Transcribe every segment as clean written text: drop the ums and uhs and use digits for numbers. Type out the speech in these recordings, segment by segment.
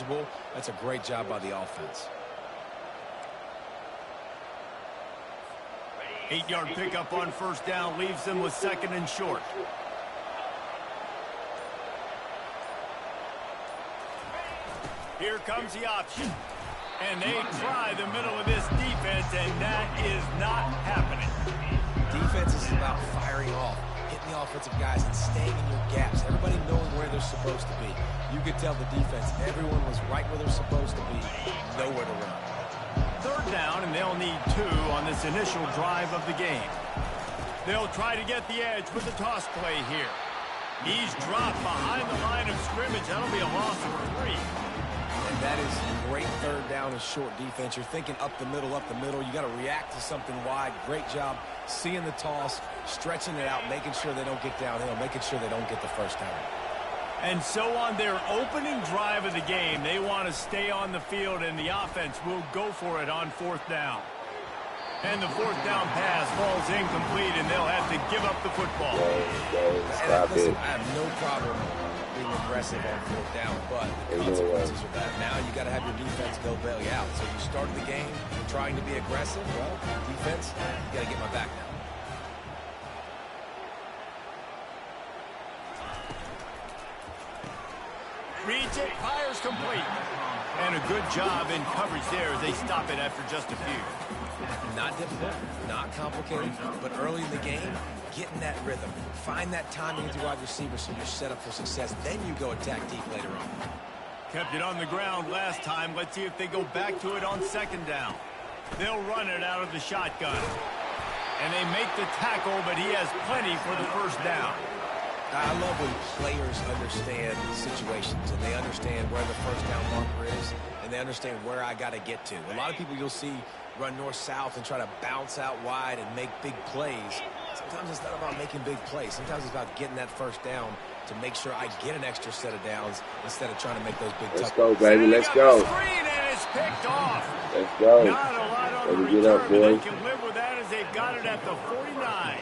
manageable. That's a great job by the offense. 8-yard pickup on first down leaves them with 2nd and short. Here comes the option. And they try the middle of this defense, and that is not happening. Defense is about firing off, hitting the offensive guys and staying in your gaps. Everybody knowing where they're supposed to be. You could tell the defense, everyone was right where they're supposed to be, nowhere to run. 3rd down, and they'll need 2 on this initial drive of the game. They'll try to get the edge with the toss play here. He's dropped behind the line of scrimmage. That'll be a loss of 3. And that is great 3rd down and short defense. You're thinking up the middle, up the middle. You got to react to something wide. Great job seeing the toss, stretching it out, making sure they don't get downhill, making sure they don't get the first down. And so on their opening drive of the game, they want to stay on the field, and the offense will go for it on 4th down. And the 4th down pass falls incomplete, and they'll have to give up the football. Listen, I have no problem being aggressive on 4th down, but the consequences of that, now you got to have your defense go bail you out. So you started the game trying to be aggressive. Well, defense, you got to get my back now. Reads it, fires complete. And a good job in coverage there as they stop it after just a few. Not difficult, not complicated, but early in the game, getting that rhythm. Find that timing with your wide receiver so you're set up for success. Then you go attack deep later on. Kept it on the ground last time. Let's see if they go back to it on 2nd down. They'll run it out of the shotgun. And they make the tackle, but he has plenty for the first down. I love when players understand situations and they understand where the first down marker is and they understand where I got to get to. A lot of people you'll see run north-south and try to bounce out wide and make big plays. Sometimes it's not about making big plays. Sometimes it's about getting that first down to make sure I get an extra set of downs instead of trying to make those big Let's go, baby. Let's go. Screen and it's picked off. Let's go. Not a lot on the Get up, return, boy. but they can live with that as they've got it at the 49.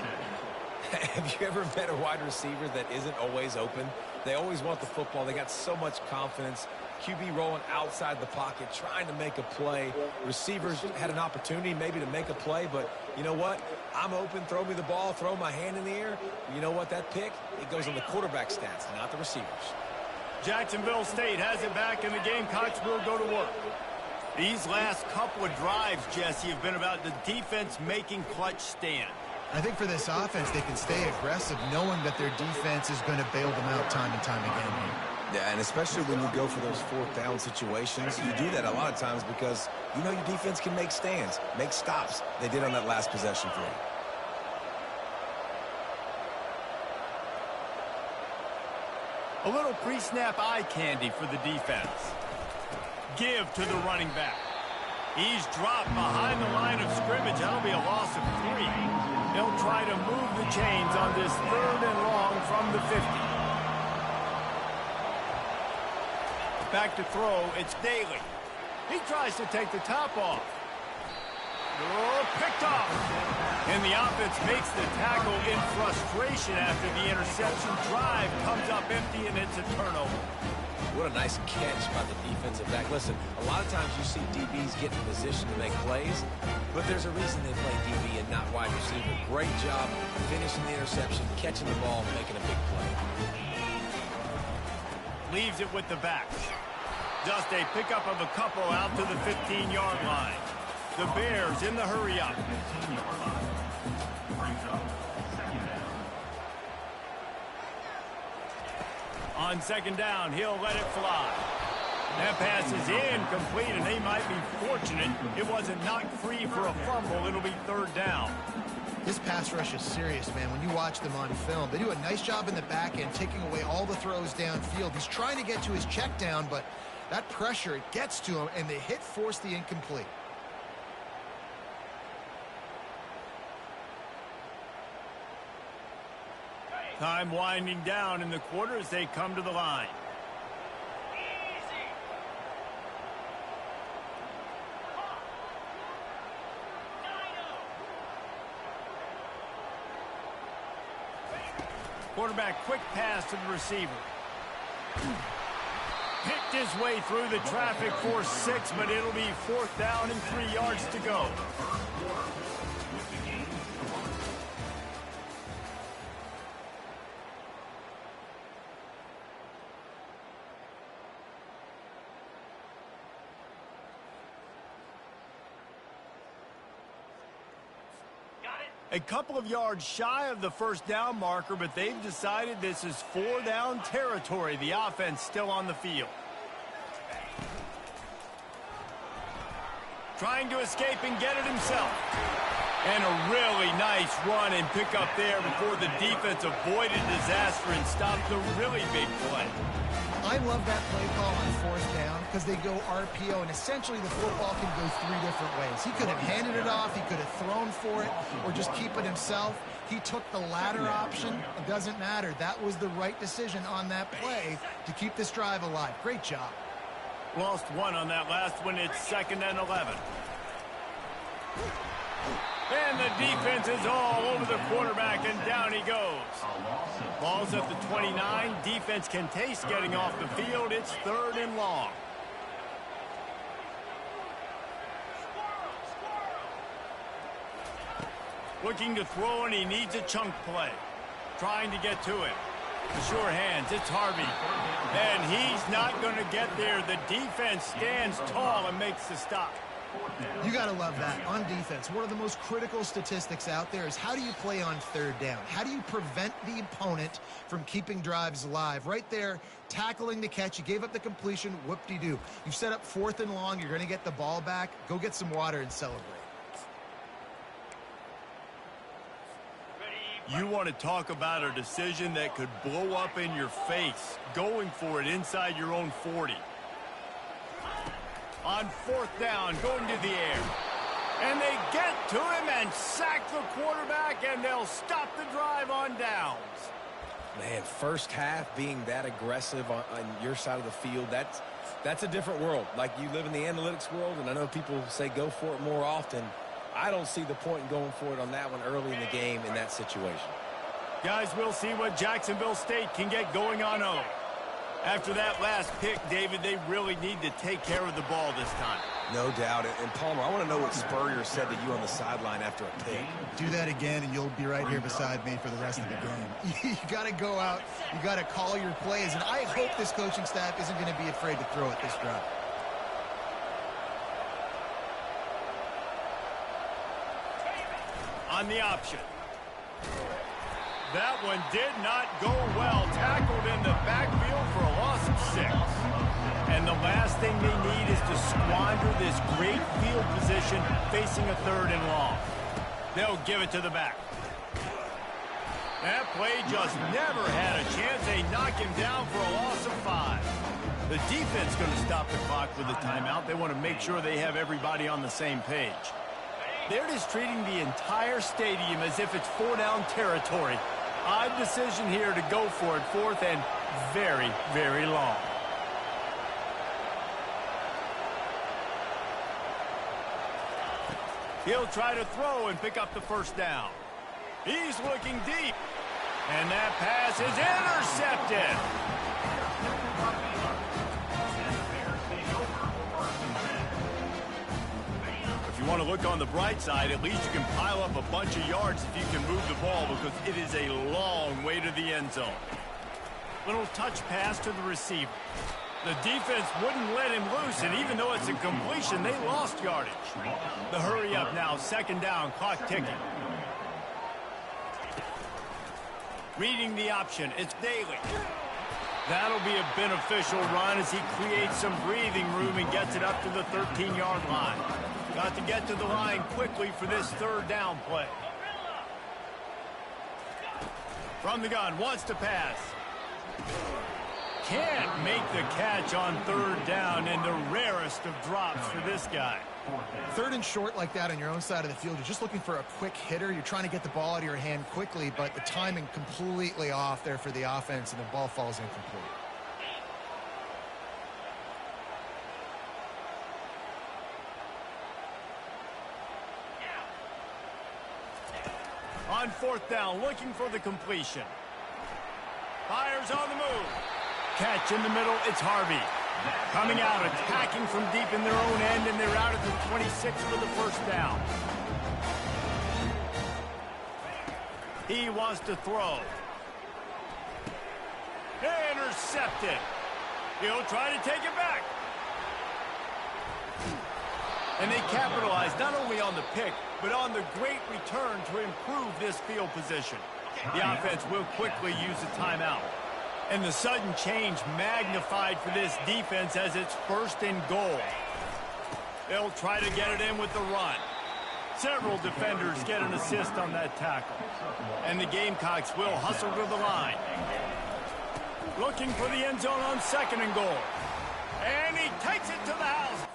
Have you ever met a wide receiver that isn't always open? They always want the football. They got so much confidence. QB rolling outside the pocket, trying to make a play. Receivers had an opportunity maybe to make a play, but you know what? I'm open, throw me the ball, throw my hand in the air. You know what? That pick, it goes on the quarterback stats, not the receivers. Jacksonville State has it back, and the Gamecocks will go to work. These last couple of drives, Jesse, have been about the defense making clutch stand. I think for this offense, they can stay aggressive knowing that their defense is going to bail them out time and time again here. Yeah, and especially when you go for those 4th down situations, you do that a lot of times because you know your defense can make stands, make stops. They did on that last possession for you. A little pre-snap eye candy for the defense. Give to the running back. He's dropped behind the line of scrimmage. That'll be a loss of 3. He'll try to move the chains on this 3rd and long from the 50. Back to throw, it's Daly. He tries to take the top off. Oh, picked off. And the offense makes the tackle in frustration after the interception. Drive comes up empty, and it's a turnover. What a nice catch by the defensive back. Listen, a lot of times you see DBs get in position to make plays, but there's a reason they play DB and not wide receiver. Great job finishing the interception, catching the ball, making a big play. Leaves it with the backs. Just a pickup of a couple out to the 15-yard line. The Bears in the hurry-up. On 2nd down, he'll let it fly. That pass is incomplete, and they might be fortunate it wasn't knocked free for a fumble. It'll be 3rd down. This pass rush is serious, man. When you watch them on film, they do a nice job in the back end, taking away all the throws downfield. He's trying to get to his check down, but that pressure, it gets to him, and the hit forced the incomplete. Time winding down in the quarter as they come to the line. Quarterback quick pass to the receiver. picked his way through the traffic for 6, but it'll be 4th down and 3 yards to go. A couple of yards shy of the 1st down marker, but they've decided this is 4 down territory. The offense still on the field. Trying to escape and get it himself. And a really nice run and pick up there before the defense avoided disaster and stopped the really big play. I love that play call on 4th down because they go RPO, and essentially the football can go 3 different ways. He could have handed it off, he could have thrown for it, or just keep it himself. He took the latter option. It doesn't matter. That was the right decision on that play to keep this drive alive. Great job. Lost 1 on that last one. It's 2nd and 11. And the defense is all over the quarterback, and down he goes. Ball's at the 29. Defense can taste getting off the field. It's 3rd and long. Looking to throw, and he needs a chunk play. Trying to get to it. The sure hands, it's Harvey. And he's not going to get there. The defense stands tall and makes the stop. You got to love that. On defense, one of the most critical statistics out there is how do you play on 3rd down? How do you prevent the opponent from keeping drives alive? Right there, tackling the catch. You gave up the completion. Whoop-de-doo. You've set up 4th and long. You're going to get the ball back. Go get some water and celebrate. You want to talk about a decision that could blow up in your face. Going for it inside your own 40. On 4th down, going to the air. And they get to him and sack the quarterback, and they'll stop the drive on downs. Man, first half being that aggressive on your side of the field, that's a different world. Like, you live in the analytics world, and I know people say go for it more often. I don't see the point in going for it on that one early in the game in that situation. Guys, we'll see what Jacksonville State can get going on 0. After that last pick, David, they really need to take care of the ball this time. No doubt. And Palmer, I want to know what Spurrier said to you on the sideline after a pick. Do that again, and you'll be right here beside me for the rest of the game. You got to go out. You got to call your plays, and I hope this coaching staff isn't going to be afraid to throw it this drive. On the option. That one did not go well. Tackled in the backfield for a loss of 6. And the last thing they need is to squander this great field position facing a 3rd and long. They'll give it to the back. That play just never had a chance. They knock him down for a loss of 5. The defense going to stop the clock with a timeout. They want to make sure they have everybody on the same page. They're just treating the entire stadium as if it's 4 down territory. Odd decision here to go for it. 4th and very, very long. He'll try to throw and pick up the 1st down. He's looking deep. And that pass is intercepted. If you want to look on the bright side, at least you can pile up a bunch of yards if you can move the ball, because it is a long way to the end zone. Little touch pass to the receiver. The defense wouldn't let him loose, and even though it's a completion, they lost yardage. The hurry up now, 2nd down, clock ticking. Reading the option, it's Daly. That'll be a beneficial run as he creates some breathing room and gets it up to the 13-yard line. Got to get to the line quickly for this 3rd down play. From the gun, wants to pass. Can't make the catch on 3rd down, and the rarest of drops for this guy. 3rd and short like that on your own side of the field, you're just looking for a quick hitter. You're trying to get the ball out of your hand quickly, but the timing completely off there for the offense, and the ball falls incomplete. On 4th down, looking for the completion. Fires on the move. Catch in the middle, it's Harvey. Coming out, attacking from deep in their own end, and they're out at the 26 for the first down. He wants to throw. Intercepted. He'll try to take it back. And they capitalize not only on the pick, but on the great return to improve this field position. The offense will quickly use a timeout. And the sudden change magnified for this defense as it's 1st and goal. They'll try to get it in with the run. Several defenders get an assist on that tackle. And the Gamecocks will hustle to the line. Looking for the end zone on 2nd and goal. And he takes it to the house.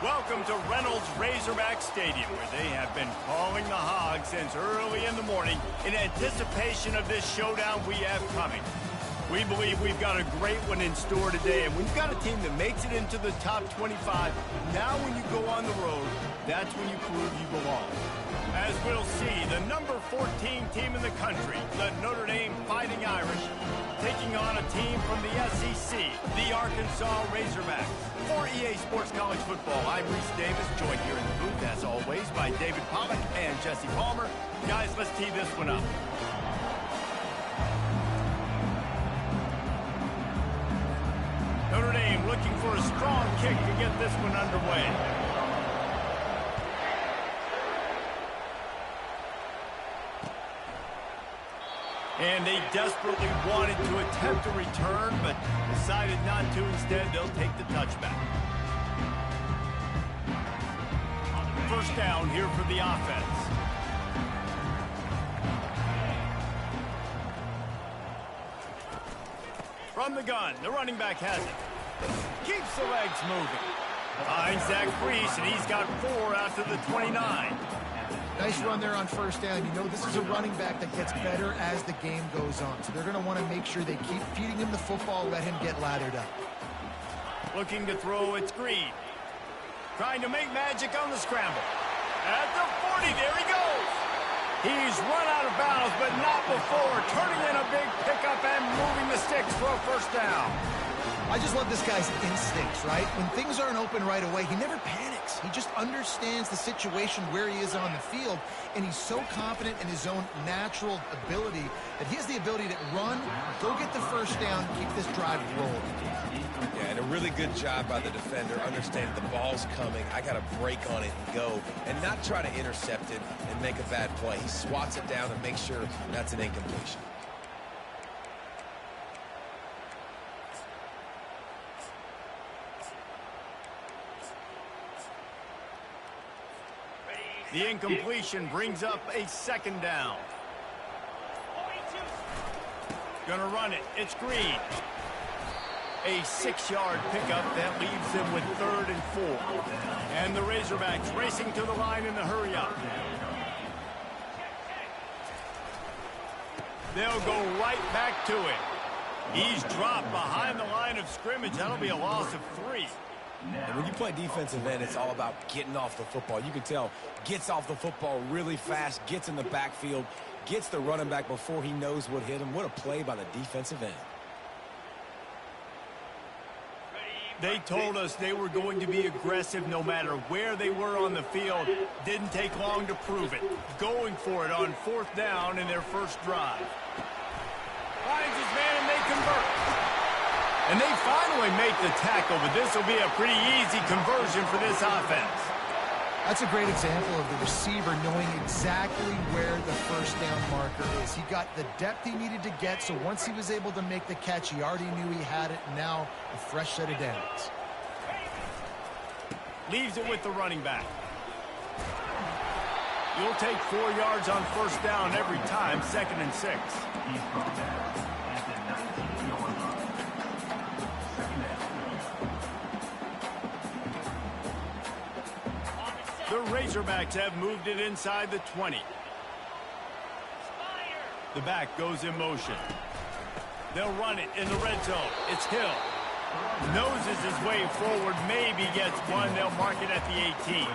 Welcome to Reynolds Razorback Stadium, where they have been calling the Hogs since early in the morning in anticipation of this showdown we have coming. We believe we've got a great one in store today, and we've got a team that makes it into the top 25. Now when you go on the road, that's when you prove you belong. As we'll see, the number 14 team in the country, the Notre Dame Fighting Irish, taking on a team from the SEC, the Arkansas Razorbacks. For EA Sports College Football, I'm Reese Davis, joined here in the booth, as always, by David Pollack and Jesse Palmer. Guys, let's tee this one up. Notre Dame looking for a strong kick to get this one underway. And they desperately wanted to attempt a return, but decided not to. Instead, they'll take the touchback. First down here for the offense. From the gun, the running back has it. Keeps the legs moving. Finds Zach Priest, and he's got 4 after the 29. Nice run there on first down. You know this is a running back that gets better as the game goes on. So they're going to want to make sure they keep feeding him the football, let him get lathered up. Looking to throw, it's Green. Trying to make magic on the scramble. At the 40, there he goes. He's run out of bounds, but not before. Turning in a big pickup and moving the sticks for a first down. I just love this guy's instincts, right? When things aren't open right away, he never panics. He just understands the situation where he is on the field, and he's so confident in his own natural ability that he has the ability to run, go get the first down, keep this drive rolling. Yeah, and a really good job by the defender, understanding the ball's coming, I got to break on it and go, and not try to intercept it and make a bad play. He swats it down and makes sure that's an incompletion. The incompletion brings up a second down. Gonna run it. It's Green. A 6-yard pickup that leaves them with 3rd and 4. And the Razorbacks racing to the line in the hurry up. They'll go right back to it. He's dropped behind the line of scrimmage. That'll be a loss of 3. And when you play defensive end, it's all about getting off the football. You can tell, gets off the football really fast, gets in the backfield, gets the running back before he knows what hit him. What a play by the defensive end. They told us they were going to be aggressive no matter where they were on the field. Didn't take long to prove it. Going for it on 4th down in their first drive. Finds his man and they convert. And they finally make the tackle, but this will be a pretty easy conversion for this offense. That's a great example of the receiver knowing exactly where the first down marker is. He got the depth he needed to get, so once he was able to make the catch, he already knew he had it. Now a fresh set of downs. Leaves it with the running back. You'll take 4 yards on first down every time, 2nd and 6. The Razorbacks have moved it inside the 20. The back goes in motion. They'll run it in the red zone. It's Hill. Noses his way forward, maybe gets one. They'll mark it at the 18.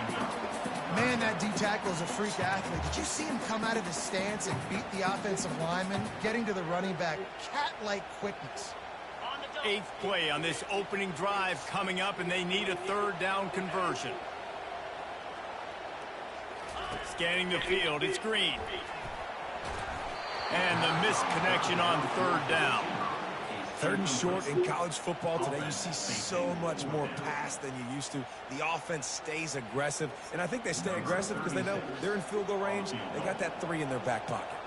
Man, that D-tackle is a freak athlete. Did you see him come out of his stance and beat the offensive lineman, getting to the running back? Cat-like quickness. 8th play on this opening drive coming up, and they need a 3rd down conversion. Scanning the field, it's Green. And the missed connection on 3rd down. 3rd and short in college football today. You see so much more pass than you used to. The offense stays aggressive, and I think they stay aggressive because they know they're in field goal range. They got that 3 in their back pocket.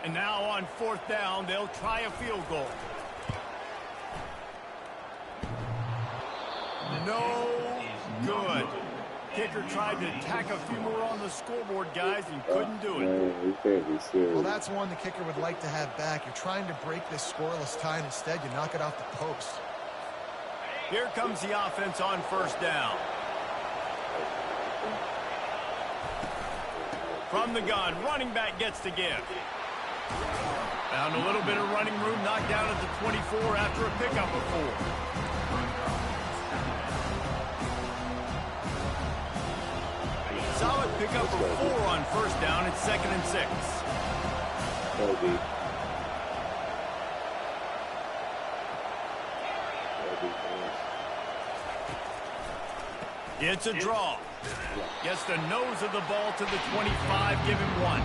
And now on 4th down, they'll try a field goal. No good. Kicker tried to tack a few more on the scoreboard, guys, and couldn't do it. Well, that's one the kicker would like to have back. You're trying to break this scoreless tie, and instead you knock it off the post. Here comes the offense on 1st down. From the gun, running back gets to give. Found a little bit of running room, knocked down at the 24 after a pickup of 4. Solid pickup of 4 on 1st down. It's 2nd and 6. It's a draw. Gets the nose of the ball to the 25, give him 1.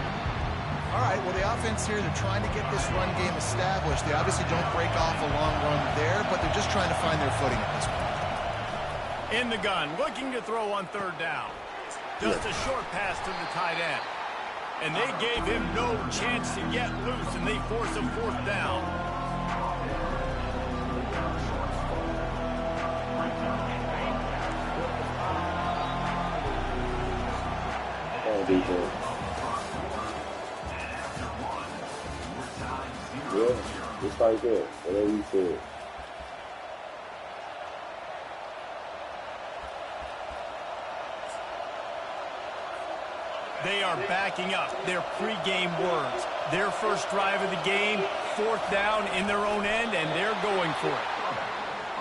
All right, well, the offense here, they're trying to get this run game established. They obviously don't break off a long run there, but they're just trying to find their footing at this point. In the gun, looking to throw on 3rd down. Just a short pass to the tight end. And they gave him no chance to get loose, and they force a 4th down. Yeah, just like that. Whatever you said. They are backing up their pregame words. Their first drive of the game, 4th down in their own end, and they're going for it.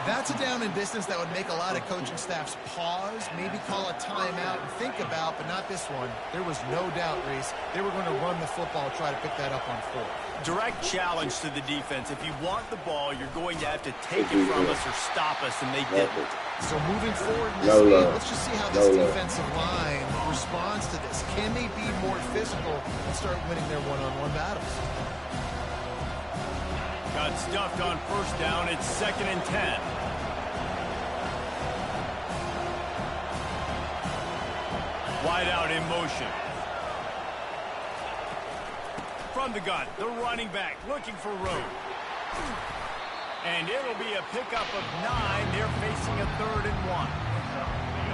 That's a down and distance that would make a lot of coaching staffs pause, maybe call a timeout and think about, but not this one. There was no doubt, Reese, they were going to run the football, try to pick that up on 4. Direct challenge to the defense. If you want the ball, you're going to have to take it from us or stop us, and they didn't. So moving forward in this game, let's just see how this defensive line responds to this. Can they be more physical and start winning their one-on-one battles? Got stuffed on first down. It's 2nd and 10. Wide out in motion. From the gun, the running back looking for room. And it'll be a pickup of 9. They're facing a 3rd and 1.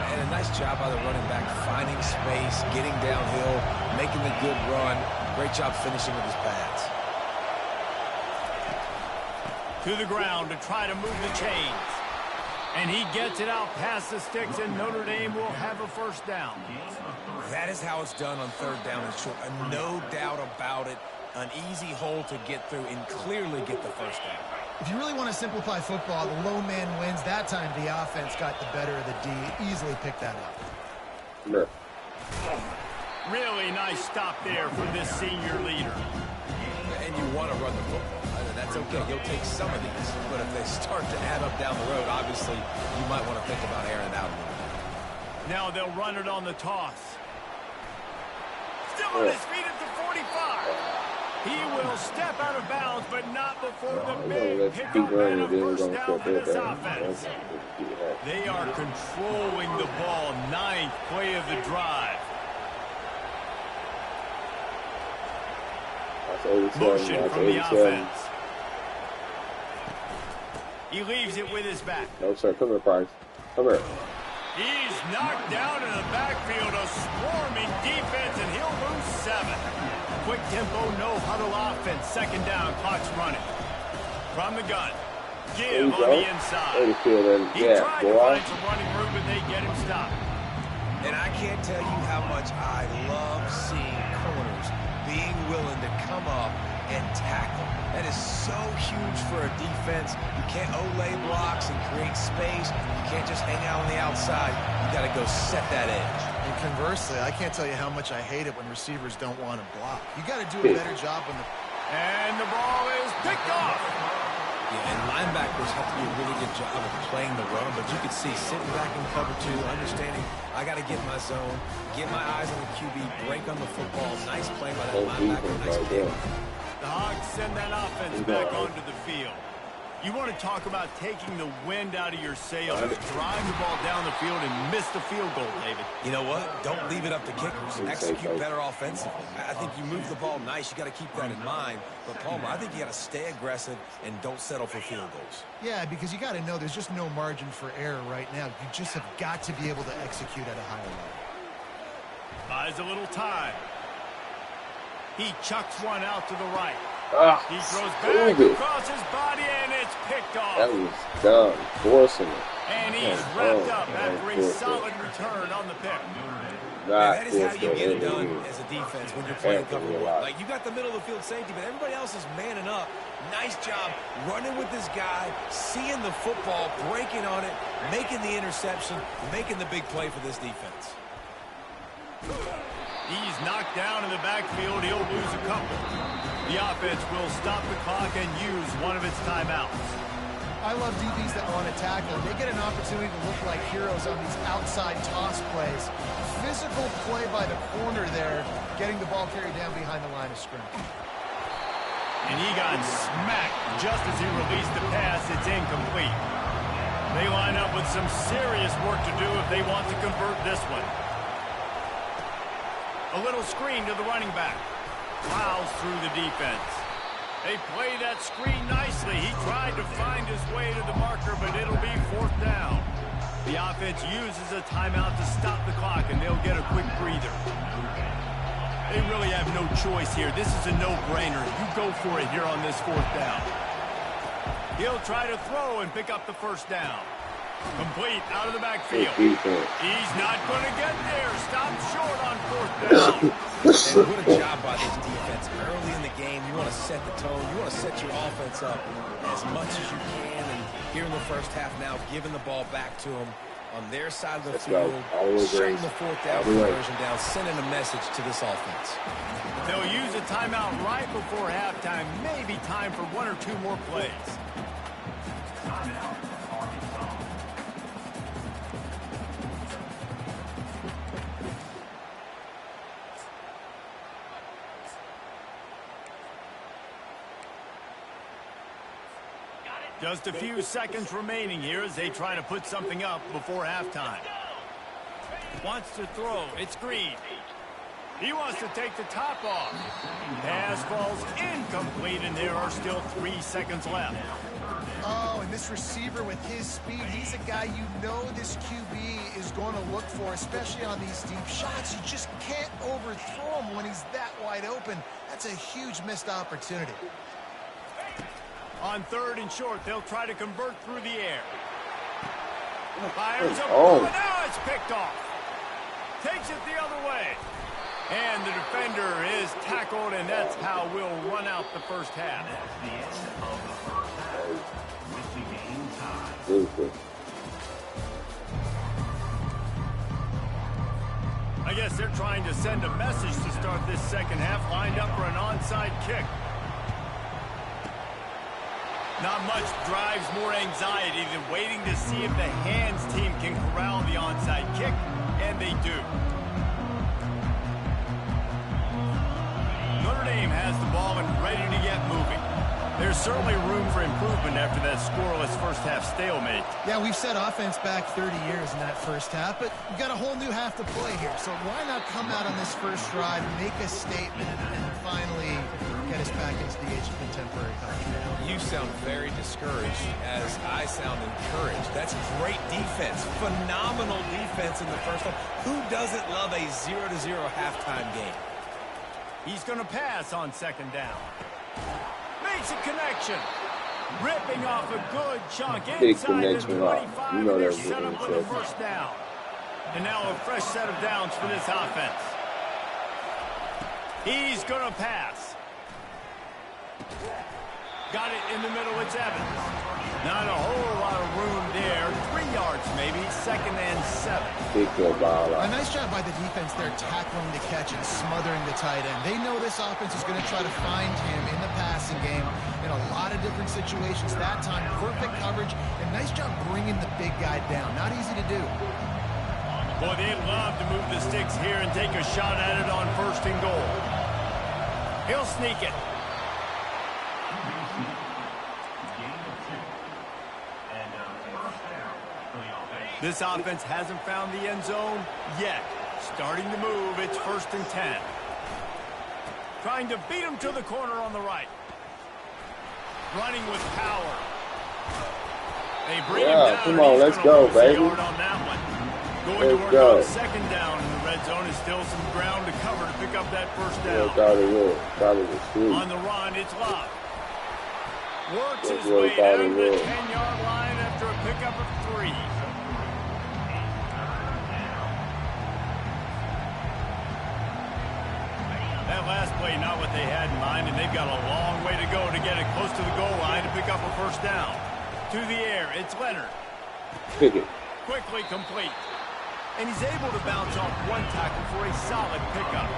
And a nice job by the running back, finding space, getting downhill, making a good run. Great job finishing with his pads. To the ground to try to move the chains. And he gets it out past the sticks, and Notre Dame will have a first down. That is how it's done on 3rd down and short. No doubt about it. An easy hole to get through and clearly get the first down. If you really want to simplify football, the low man wins. That time the offense got the better of the D. Easily picked that up. No. Really nice stop there for this senior leader. And you want to run the football. That's okay. You'll take some of these. But if they start to add up down the road, obviously, you might want to think about airing it out a little bit. Now they'll run it on the toss. Still on his feet at the 45. He will step out of bounds, but not before the big pickup and a first down for this offense. They are controlling the ball. 9th play of the drive. Motion from the offense. He leaves it with his back. No, sir. Come here, Price. Come here. He's knocked down in the backfield. A swarming defense, and he'll lose 7. Quick tempo, no huddle offense. 2nd down, clock's running. From the gun. Give on the inside. He tried to find some running room, but they get him stopped. And I can't tell you how much I love seeing corners being willing to come up and tackle. That is so huge for a defense. You can't olay blocks and create space. You can't just hang out on the outside. You got to go set that edge. And conversely, I can't tell you how much I hate it when receivers don't want to block. You got to do a better job when the... And the ball is picked off. Yeah, and linebackers have to do a really good job of playing the run, but you can see sitting back in cover 2, understanding I got to get my zone, get my eyes on the QB, break on the football. Nice play by that linebacker. Nice pick. The Hogs send that offense back onto the field. You want to talk about taking the wind out of your sails, drive the ball down the field and miss the field goal, David. You know what? Don't leave it up to kickers. Execute better offensively. I think you move the ball nice. You got to keep that in mind. But, Palmer, I think you got to stay aggressive and don't settle for field goals. Yeah, because you got to know there's just no margin for error right now. You just have got to be able to execute at a higher level. Buys a little time. He chucks one out to the right. He throws back across his body, and it's picked off. That was done. Forcing it. And he's wrapped up after a solid return on the pick. That is how you get it done as a defense when you're playing cover 1. Like, you got the middle of the field safety, but everybody else is manning up. Nice job running with this guy, seeing the football, breaking on it, making the interception, making the big play for this defense. He's knocked down in the backfield. He'll lose a couple. The offense will stop the clock and use one of its timeouts. I love DBs that want to tackle. They get an opportunity to look like heroes on these outside toss plays. Physical play by the corner there, getting the ball carried down behind the line of scrimmage. And he got smacked just as he released the pass. It's incomplete. They line up with some serious work to do if they want to convert this one. A little screen to the running back. Plows through the defense. They play that screen nicely. He tried to find his way to the marker, but it'll be 4th down. The offense uses a timeout to stop the clock, and they'll get a quick breather. They really have no choice here. This is a no-brainer. You go for it here on this 4th down. He'll try to throw and pick up the first down. Complete out of the backfield. He's not going to get there. Stopped short on 4th down. And what a job by this defense. Early in the game, you want to set the tone. You want to set your offense up as much as you can and here in the first half now, giving the ball back to them on their side of the Let's field, go. shutting the fourth down conversion down, sending a message to this offense. They'll use a timeout right before halftime. Maybe time for one or two more plays. Just a few seconds remaining here as they try to put something up before halftime. Wants to throw. It's Green. He wants to take the top off. Pass falls incomplete, and there are still 3 seconds left. Oh, and this receiver with his speed, he's a guy you know this QB is going to look for, especially on these deep shots. You just can't overthrow him when he's that wide open. That's a huge missed opportunity. On 3rd and short, they'll try to convert through the air. Fires up, Oh. and now it's picked off. Takes it the other way. And the defender is tackled, and that's how we'll run out the first half. I guess they're trying to send a message to start this second half, lined up for an onside kick. Not much drives more anxiety than waiting to see if the hands team can corral the onside kick, and they do. Notre Dame has the ball and ready to get moving. There's certainly room for improvement after that scoreless first half stalemate. Yeah, we've set offense back 30 years in that first half, but we've got a whole new half to play here. So why not come out on this first drive, make a statement, and finally get us back into the age of contemporary country? You sound very discouraged as I sound encouraged. That's great defense. Phenomenal defense in the first half. Who doesn't love a 0-0 halftime game? He's going to pass on 2nd down. Makes a connection. Ripping off a good chunk inside the 25. You know They're that's set up for the first down. And now a fresh set of downs for this offense. He's going to pass. Got it in the middle. It's Evans. Not a whole lot of room there. 3 yards maybe. 2nd and 7. A nice job by the defense there tackling the catch and smothering the tight end. They know this offense is going to try to find him in the passing game in a lot of different situations. That time, perfect coverage and nice job bringing the big guy down. Not easy to do. Boy, they'd love to move the sticks here and take a shot at it on 1st and goal. He'll sneak it. This offense hasn't found the end zone yet. Starting to move. It's 1st and 10. Trying to beat him to the corner on the right. Running with power. They bring him down. Come on, let's go, baby. On that one. Going to work on 2nd down in the red zone is still some ground to cover to pick up that first down. On the run, it's Love. Works his way down to the 10-yard line after a pickup of 3. That last play, not what they had in mind, and they've got a long way to go to get it close to the goal line to pick up a first down. To the air, it's Leonard. Quickly complete. And he's able to bounce off 1 tackle for a solid pickup.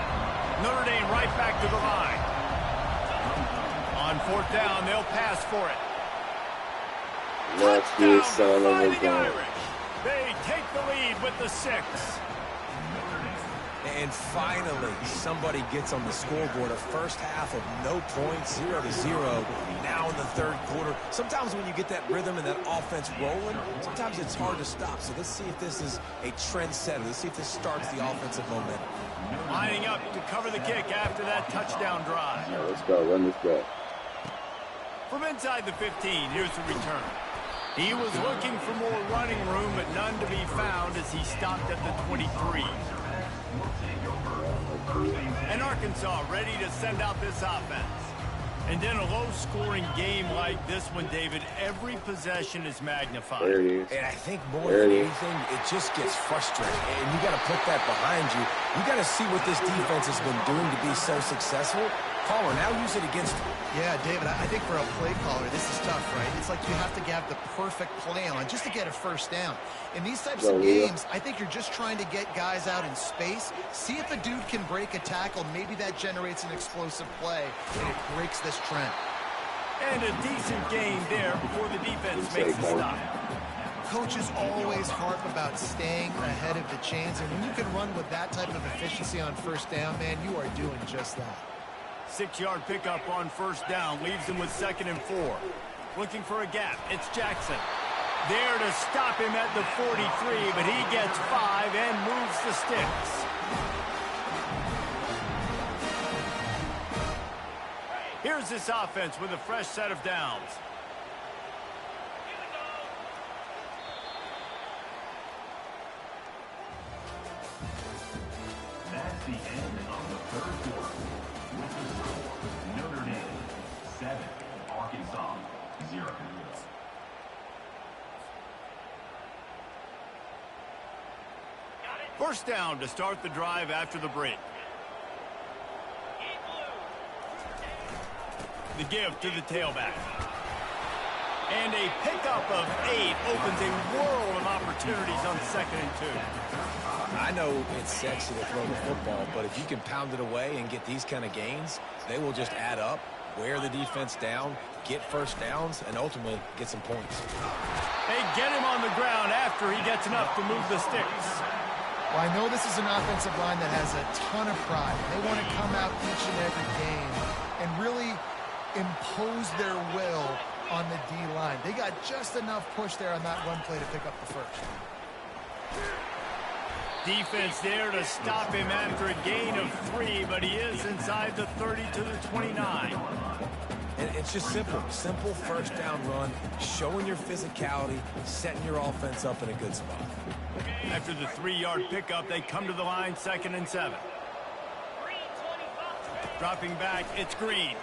Notre Dame right back to the line. On 4th down, they'll pass for it. That's good, son of a gun. They take the lead with the 6. And finally, somebody gets on the scoreboard. A first half of no points, 0-0. Now in the 3rd quarter. Sometimes when you get that rhythm and that offense rolling, sometimes it's hard to stop. So let's see if this is a trendsetter. Let's see if this starts the offensive momentum. Lining up to cover the kick after that touchdown drive. Right, let's go. Run this back. From inside the 15, here's the return. He was looking for more running room, but none to be found as he stopped at the 23. And Arkansas ready to send out this offense. And in a low-scoring game like this one, David, every possession is magnified. There it is. And I think more than anything, it just gets frustrating. And you got to put that behind you. You got to see what this defense has been doing to be so successful. caller. Now use it against him. Yeah, David, I think for a play caller, this is tough, right? It's like you have to have the perfect play on just to get a first down. In these types of games, I think you're just trying to get guys out in space, see if a dude can break a tackle. Maybe that generates an explosive play, and it breaks this trend. And a decent gain there before the defense makes the stop. Coaches always harp about staying ahead of the chains, and when you can run with that type of efficiency on first down, man, you are doing just that. 6-yard pickup on first down leaves him with 2nd and 4. Looking for a gap. It's Jackson. There to stop him at the 43, but he gets 5 and moves the sticks. Here's this offense with a fresh set of downs. That's the end of the third quarter. With the score, Notre Dame 7, Arkansas 0. First down to start the drive after the break. The give to the tailback. And a pickup of 8 opens a world of opportunities on 2nd and 2. I know it's sexy to throw the football, but if you can pound it away and get these kind of gains, they will just add up, wear the defense down, get first downs, and ultimately get some points. They get him on the ground after he gets enough to move the sticks. Well, I know this is an offensive line that has a ton of pride. They want to come out each and every game and really impose their will on the D-line. They got just enough push there on that run play to pick up the first. Defense there to stop him after a gain of 3, but he is inside the 30 to the 29. And it's just simple. Simple first down run, showing your physicality, setting your offense up in a good spot. After the 3-yard pickup, they come to the line 2nd and 7. Dropping back, it's Green.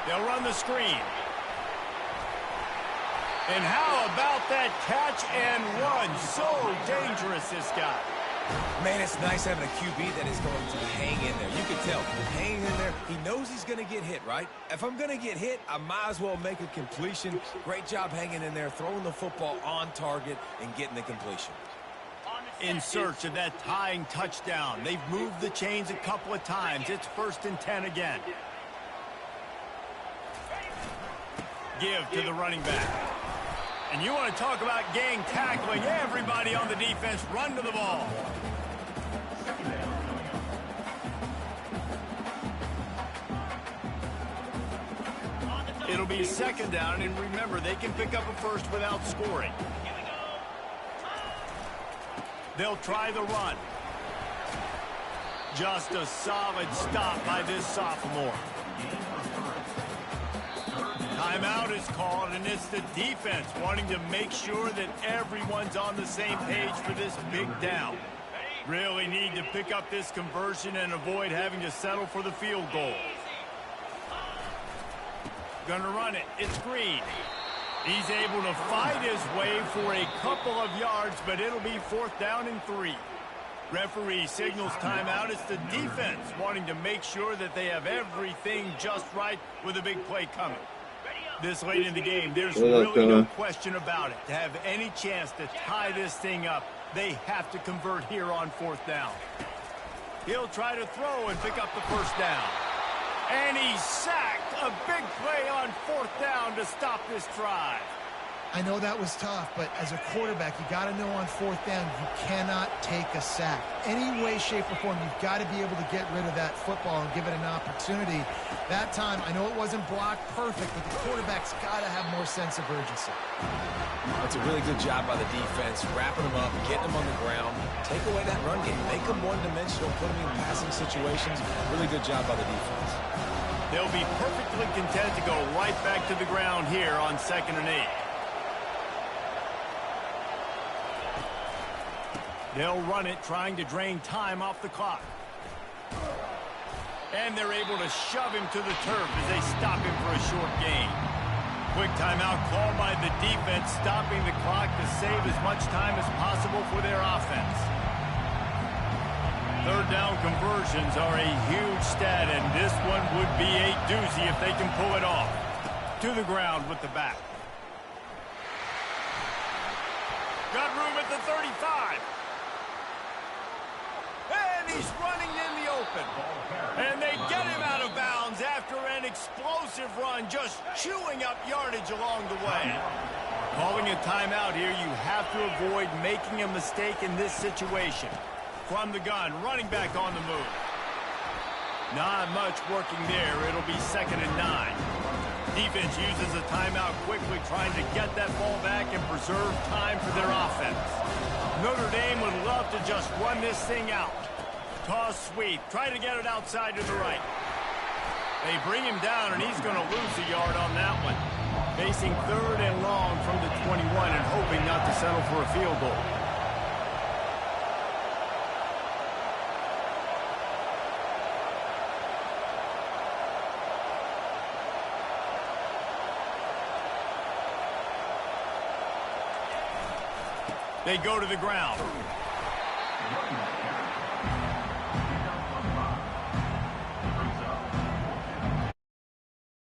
They'll run the screen. And how about that catch and run? So dangerous, this guy. Man, it's nice having a QB that is going to hang in there. You can tell, hanging in there, he knows he's going to get hit, right? If I'm going to get hit, I might as well make a completion. Great job hanging in there, throwing the football on target and getting the completion. In search of that tying touchdown. They've moved the chains a couple of times. It's 1st and 10 again. Give to the running back. And you want to talk about gang tackling. Everybody on the defense run to the ball. It'll be 2nd down, and remember, they can pick up a first without scoring. They'll try the run. Just a solid stop by this sophomore. Timeout is called, and it's the defense wanting to make sure that everyone's on the same page for this big down. Really need to pick up this conversion and avoid having to settle for the field goal. Gonna run it. It's Green. He's able to fight his way for a couple of yards, but it'll be 4th down and 3. Referee signals timeout. It's the defense wanting to make sure that they have everything just right with a big play coming. This late in the game, there's really no question about it. To have any chance to tie this thing up, they have to convert here on 4th down. He'll try to throw and pick up the first down. And he's sacked. A big play on 4th down to stop this drive. I know that was tough, but as a quarterback, you got to know on 4th down, you cannot take a sack. Any way, shape, or form, you've got to be able to get rid of that football and give it an opportunity. That time, I know it wasn't blocked perfect, but the quarterback's got to have more sense of urgency. That's a really good job by the defense, wrapping them up, getting them on the ground, take away that run game, make them one-dimensional, put them in passing situations. Really good job by the defense. They'll be perfectly content to go right back to the ground here on 2nd and 8. They'll run it, trying to drain time off the clock. And they're able to shove him to the turf as they stop him for a short gain. Quick timeout called by the defense, stopping the clock to save as much time as possible for their offense. Third down conversions are a huge stat, and this one would be a doozy if they can pull it off. To the ground with the back. Got room at the 35. And he's running in the open. And they get him out of bounds after an explosive run, just chewing up yardage along the way. Calling a timeout here, you have to avoid making a mistake in this situation. From the gun, running back on the move. Not much working there. It'll be 2nd and 9. Defense uses a timeout quickly, trying to get that ball back and preserve time for their offense. Notre Dame would love to just run this thing out. Toss sweep. Try to get it outside to the right. They bring him down, and he's going to lose a yard on that one. Facing 3rd and long from the 21 and hoping not to settle for a field goal. They go to the ground.